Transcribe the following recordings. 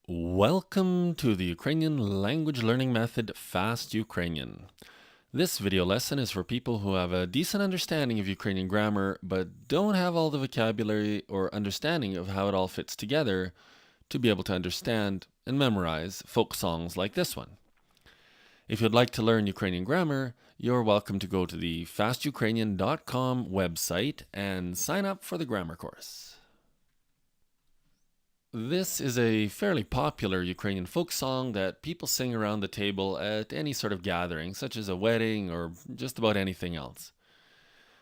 Welcome to the Ukrainian language learning method Fast Ukrainian. This video lesson is for people who have a decent understanding of Ukrainian grammar but don't have all the vocabulary or understanding of how it all fits together to be able to understand and memorize folk songs like this one. If you'd like to learn Ukrainian grammar, you're welcome to go to the fastukrainian.com website and sign up for the grammar course. This is a fairly popular Ukrainian folk song that people sing around the table at any sort of gathering, such as a wedding or just about anything else.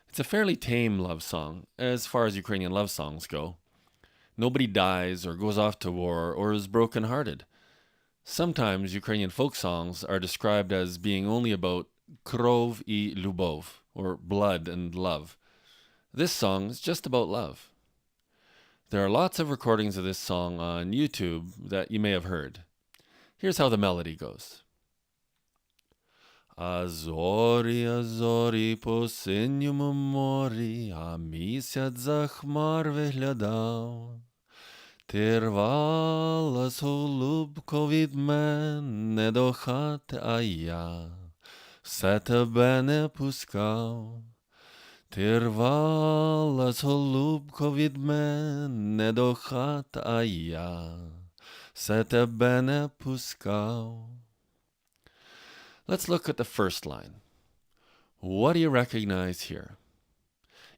It's a fairly tame love song, as far as Ukrainian love songs go. Nobody dies or goes off to war or is broken-hearted. Sometimes Ukrainian folk songs are described as being only about krov I lubov, or blood and love. This song is just about love. There are lots of recordings of this song on YouTube that you may have heard. Here's how the melody goes. Зорі, по Синьому морі, а місяць за хмар виглядав. Ти рвалась, голубко, від мене до хати, а я все тебе не пускав. Ти рвалась, голубко, від мене до хати, а я все тебе не пускав. Let's look at the first line. What do you recognize here?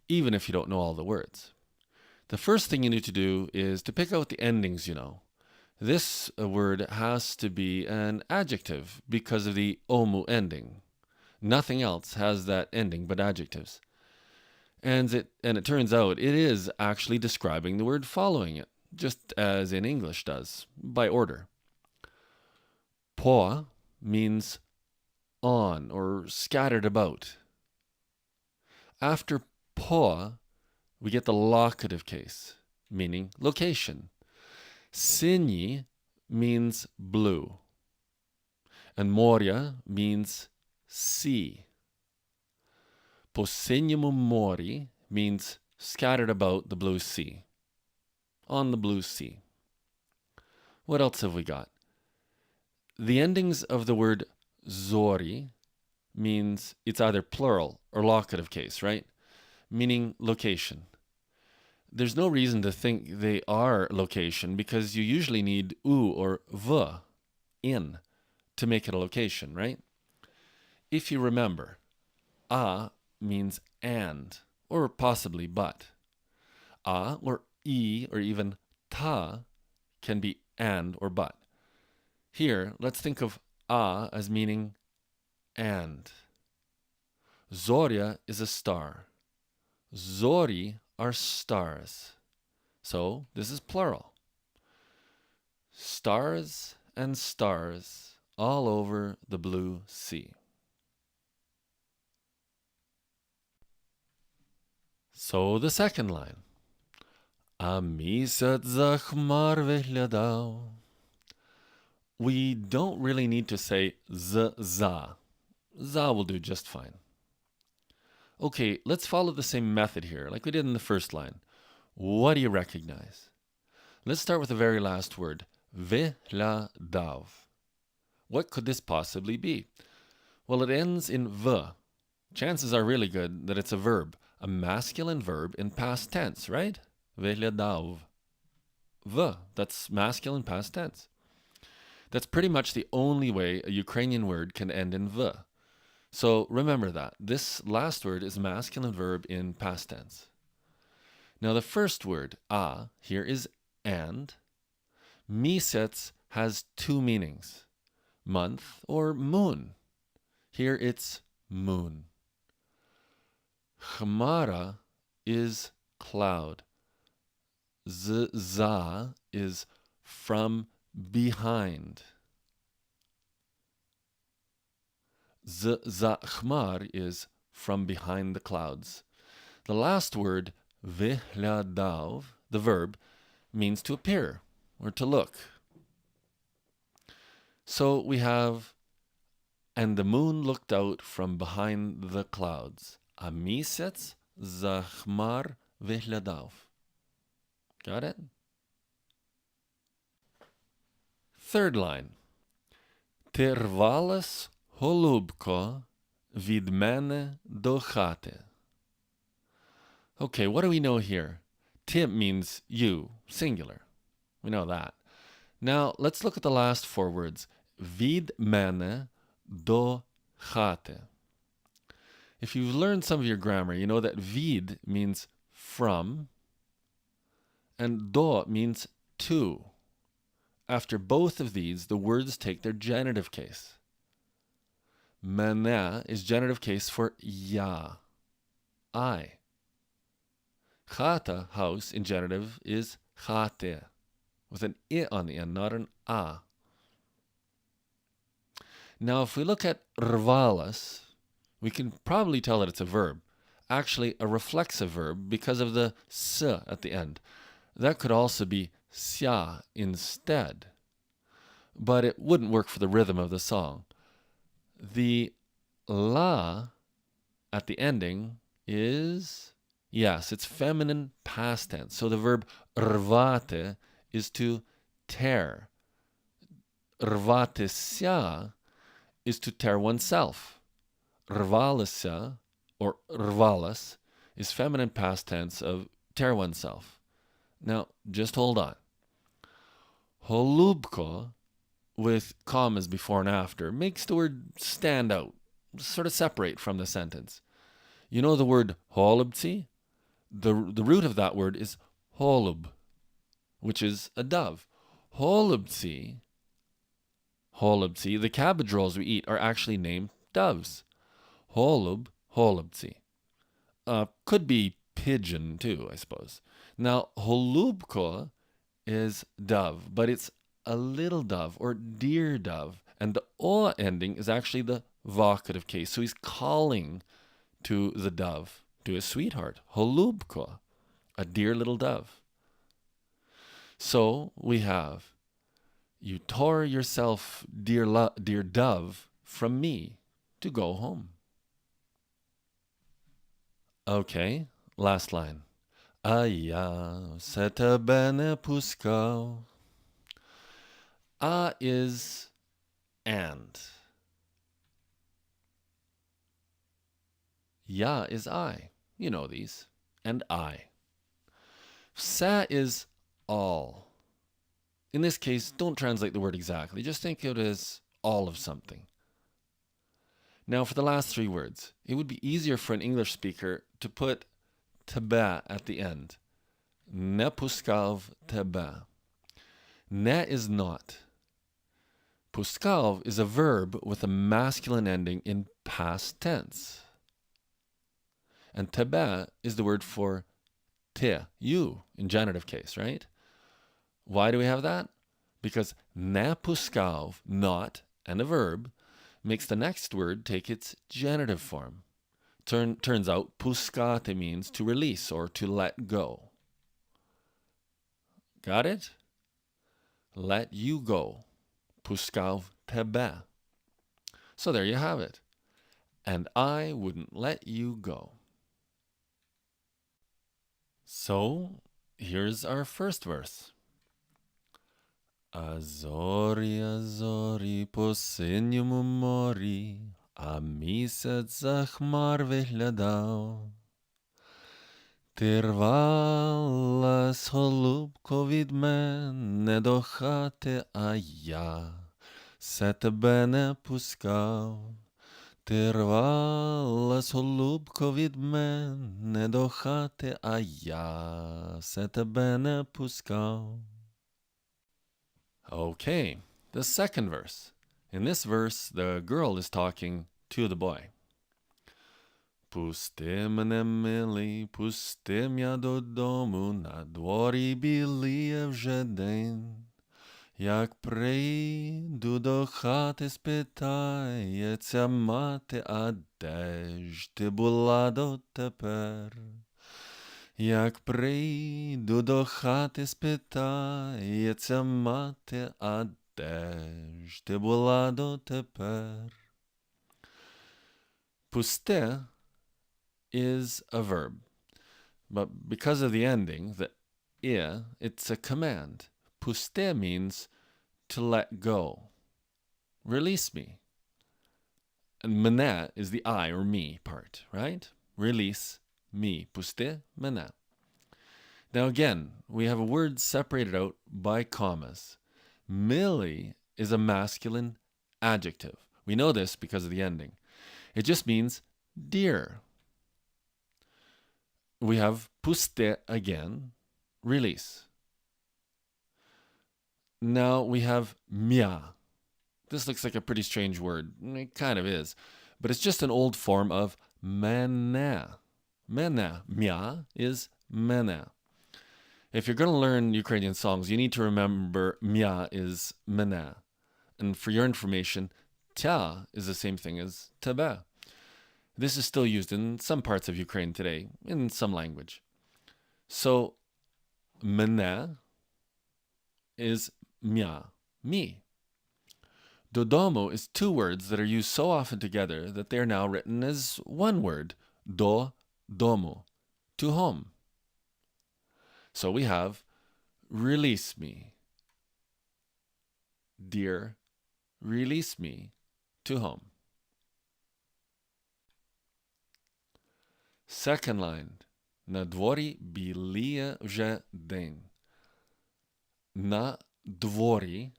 Even if you don't know all the words. The first thing you need to do is to pick out the endings you know. This word has to be an adjective because of the omu ending. Nothing else has that ending but adjectives. And it turns out it is actually describing the word following it, just as in English does, by order. Po means on or scattered about. After po, we get the locative case, meaning location. Синьому means blue, and Морі means sea. По Синьому морі means scattered about the blue sea, on the blue sea. What else have we got? The endings of the word Zori means it's either plural or locative case, right? Meaning location. There's no reason to think they are location because you usually need u or v, in, to make it a location, right? If you remember, a means and, or possibly but. A or I or even ta can be and or but. Here, let's think of a as meaning and. Зоря is a star. Zori are stars. So this is plural. Stars and stars all over the blue sea. So the second line. А місяць за хмар виглядав. We don't really need to say za. Za will do just fine. Okay, let's follow the same method here, like we did in the first line. What do you recognize? Let's start with the very last word, виглядав. What could this possibly be? Well, it ends in v. Chances are really good that it's a verb, a masculine verb in past tense, right? Виглядав. V, that's masculine past tense. That's pretty much the only way a Ukrainian word can end in v. So remember that. This last word is a masculine verb in past tense. Now the first word, a, here is and. Місяць has two meanings, month or moon. Here it's moon. Хмара is cloud. За is from behind. За хмар is from behind the clouds. The last word, виглядав, the verb, means to appear or to look. So we have, and the moon looked out from behind the clouds. А місяць за хмар виглядав. Got it? Third line. Ти рвалась, голубко, від мене до хати. Okay, what do we know here? Ти means you, singular. We know that. Now, let's look at the last four words. Від мене до хати. If you've learned some of your grammar, you know that від means from, and do means to. After both of these, the words take their genitive case. Мене is genitive case for я, I. Chata, house, in genitive is chate, with an I on the end, not an a. Now, if we look at rvalas, we can probably tell that it's a verb. Actually, a reflexive verb because of the s at the end. That could also be sya instead, but it wouldn't work for the rhythm of the song. The la at the ending is, yes, it's feminine past tense. So the verb rvate is to tear. Rvatesya is to tear oneself. Rvalesya, or rvalas, is feminine past tense of tear oneself. Now, just hold on. Holubko, with commas before and after, makes the word stand out, sort of separate from the sentence. You know the word holubtsi? The root of that word is holub, which is a dove. Holubtsi, the cabbage rolls we eat are actually named doves. Holub, holubtsi. Could be pigeon too, I suppose. Now, holubko is dove, but it's a little dove or dear dove. And the o ending is actually the vocative case. So he's calling to the dove, to his sweetheart. Holubko, a dear little dove. So we have, you tore yourself, dear dove, from me to go home. Okay, last line. А я все тебе не пускав. A is and. Ya is I. You know these. And I. Sa is all. In this case, don't translate the word exactly. Just think of it as all of something. Now, for the last three words, it would be easier for an English speaker to put tebe at the end. Ne puskav tebe. Ne is not. Puskav is a verb with a masculine ending in past tense. And tebe is the word for te, you, in genitive case, right? Why do we have that? Because ne puskav, not, and a verb, makes the next word take its genitive form. Turns out, puskate means to release or to let go. Got it? Let you go. Puskav tebe. So there you have it. And I wouldn't let you go. So here's our first verse. Зорі, зорі по синьому морі, а місяць за хмар виглядав. Ти рвалась, голубко, від мене до хати, а я все тебе не пускав. Ти рвалась, голубко, від мене до хати, а я все тебе не пускав. Okay, the second verse. In this verse, the girl is talking to the boy. Пусти мене, милий, пусти м'я додому, на дворі біліє вже день. Як прийду до хати, спитається мати, а де ж ти була дотепер? Як прийду до хати, спитається мати, а де ж ти була дотепер? Пусте is a verb, but because of the ending, the I, it's a command. Puste means to let go. Release me. And мене is the I or me part, right? Release me. Пусти мене. Now again, we have a word separated out by commas. Милий is a masculine adjective. We know this because of the ending. It just means dear. We have пусти again, release. Now we have м'я. This looks like a pretty strange word. It kind of is. But it's just an old form of мене. Мене. М'я is мене. If you're going to learn Ukrainian songs, you need to remember м'я is мене. And for your information, тя is the same thing as тебе. This is still used in some parts of Ukraine today, in some language. So, мене is м'я, me. Додому is two words that are used so often together that they are now written as one word, додому, to home. So we have release me. Dear, release me to home. Second line. На дворі біліє вже день. На дворі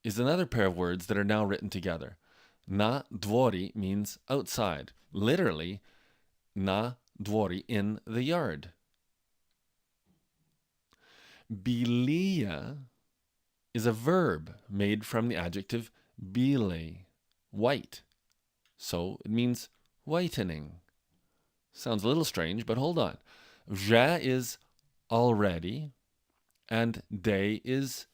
is another pair of words that are now written together. На дворі means outside. Literally, на дворі, in the yard. Біліє is a verb made from the adjective білий, white. So it means whitening. Sounds a little strange, but hold on. Вже is already, and day is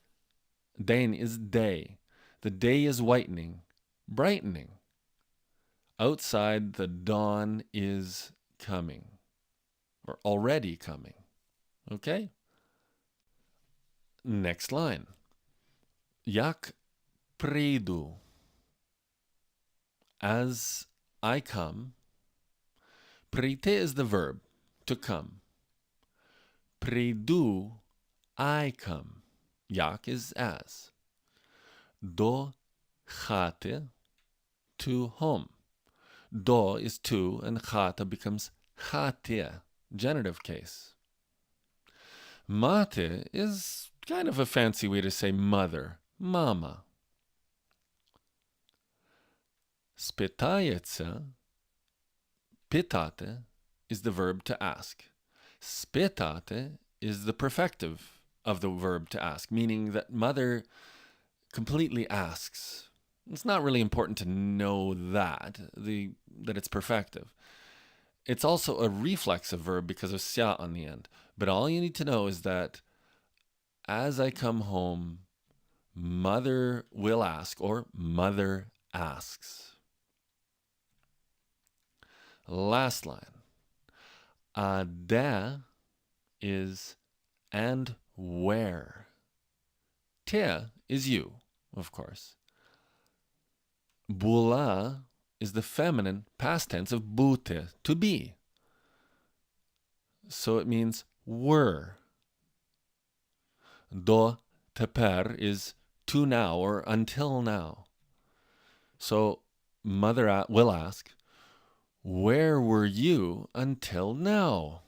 день is day. The day is whitening, brightening. Outside, the dawn is coming, or already coming. Okay? Next line. Як прийду. As I come. Прийти is the verb, to come. Прийду, I come. Як is as. До хати, to home. До is to, and хата becomes хатя, genitive case. Мати is kind of a fancy way to say mother, mama. Спитається, питати is the verb to ask. Спитати is the perfective of the verb to ask, meaning that mother completely asks. It's not really important to know that it's perfective. It's also a reflexive verb because of ся on the end. But all you need to know is that as I come home, mother will ask, or mother asks. Last line. А де is and where. Те is you, of course. Була is the feminine past tense of бути, to be. So it means were. До тепер is to now or until now. So mother will ask, where were you until now?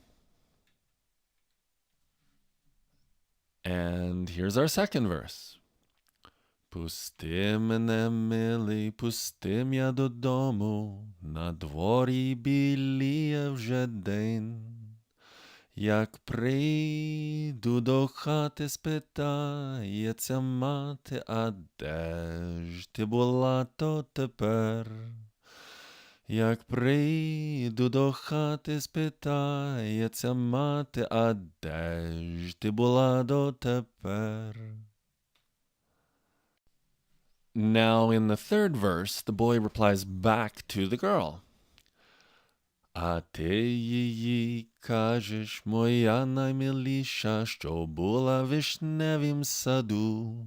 And here's our second verse. Пусти мене, милий, пусти м'я додому, на дворі біліє вже день. Як прийду до хати, спитається мати, а де ж ти була то тепер? Як прийду до хати, спитається мати, а де ж ти була дотепер? Now, in the third verse, the boy replies back to the girl. А ти її кажеш, моя наймиліша, що була в вишневім саду.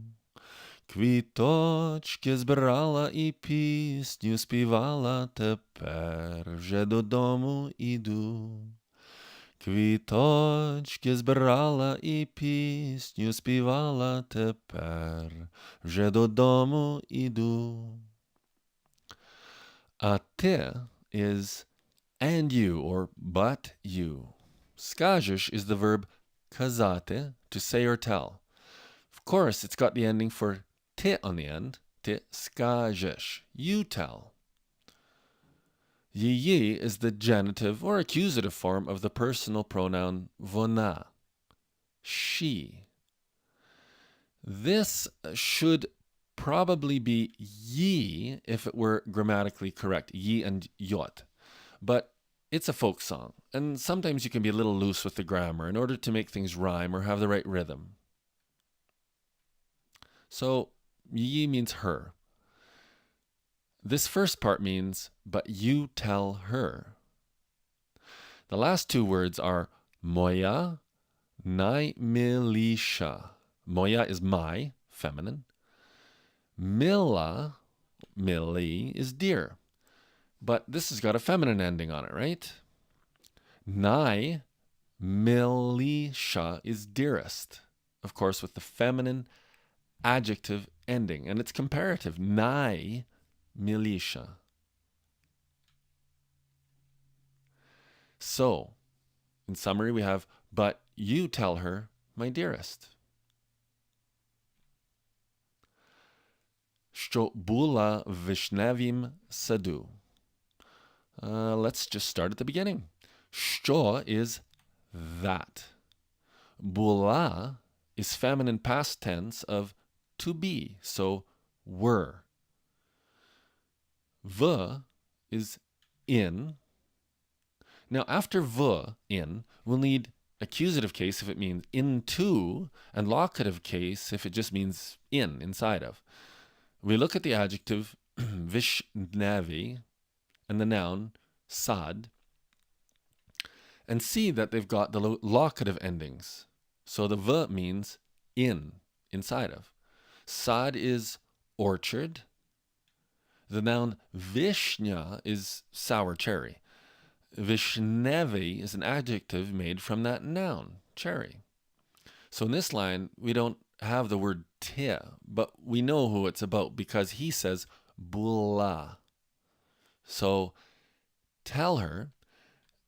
Квіточки збирала і пісню співала, тепер вже додому іду. Квіточки збирала і пісню співала, тепер вже додому іду. А те is and you or but you. Скажеш is the verb казати, to say or tell. Of course, it's got the ending for te on the end. Ти скажеш. You tell. Її is the genitive or accusative form of the personal pronoun вона. She. This should probably be ye if it were grammatically correct. Ye and yot. But it's a folk song, and sometimes you can be a little loose with the grammar in order to make things rhyme or have the right rhythm. So, ye means her. This first part means, but you tell her. The last two words are moja, najmilsza. Moja is my, feminine. Mila, mili, is dear. But this has got a feminine ending on it, right? Najmilsza is dearest. Of course, with the feminine adjective ending. And it's comparative. Najmilsza. So, in summary, we have, but you tell her, my dearest. Що була в вишневім саду. Let's just start at the beginning. Що is that. Була is feminine past tense of to be, so were. В is in. Now, after v, in, we'll need accusative case if it means into, and locative case if it just means in, inside of. We look at the adjective vishnevi and the noun sad and see that they've got the locative endings. So the v means in, inside of. Sad is orchard. The noun vishnya is sour cherry. Vishnevi is an adjective made from that noun, cherry. So in this line, we don't have the word te, but we know who it's about because he says bula. So tell her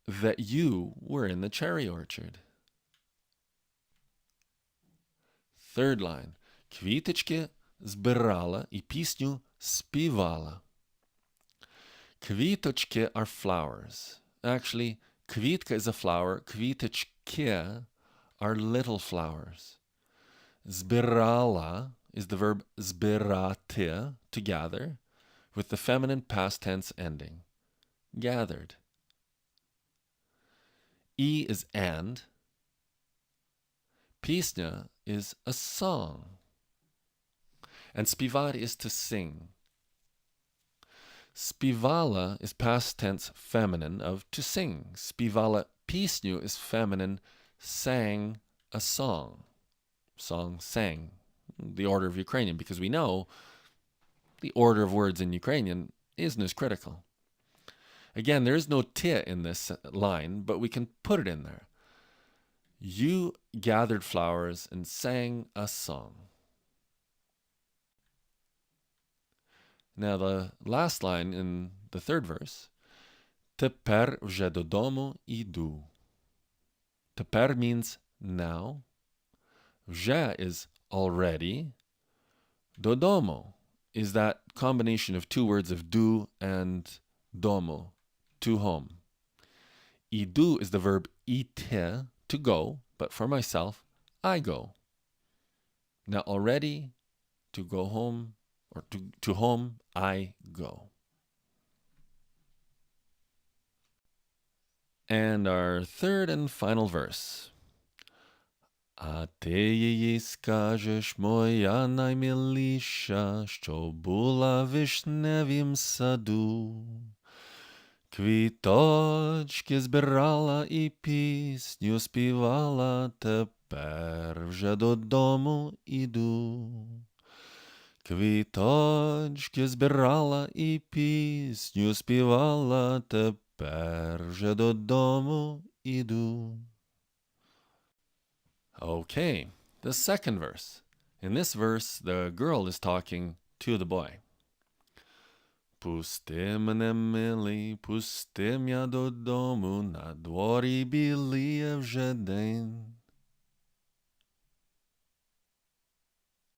that you were in the cherry orchard. Third line. Квіточки збирала і пісню співала. Квіточки are flowers. Actually, квітка is a flower. Квіточки are little flowers. Збирала is the verb збирати, to gather, with the feminine past tense ending. Gathered. E is and. Пісня is a song. And співати is to sing. Співала is past tense feminine of to sing. Співала пісню is feminine, sang a song. Song, sang. The order of Ukrainian, because we know the order of words in Ukrainian isn't as critical. Again, there is no t in this line, but we can put it in there. You gathered flowers and sang a song. Now the last line in the third verse. Тепер вже додому іду. Тепер means now. Вже is already. Додому is that combination of two words of do and domo, to home. Іду is the verb іти, to go, but for myself, I go. Now already, to go home, or to home, I go. And our third and final verse. А ти її скажеш, моя наймиліша, що була в вишневім саду. Квіточки збирала і пісню співала, тепер вже додому іду. Квіточки збирала і пісню співала, тепер вже додому іду. Okay, the second verse. In this verse, the girl is talking to the boy. Пусти мене, милий, пусти м'я додому, на дворі біліє вже день.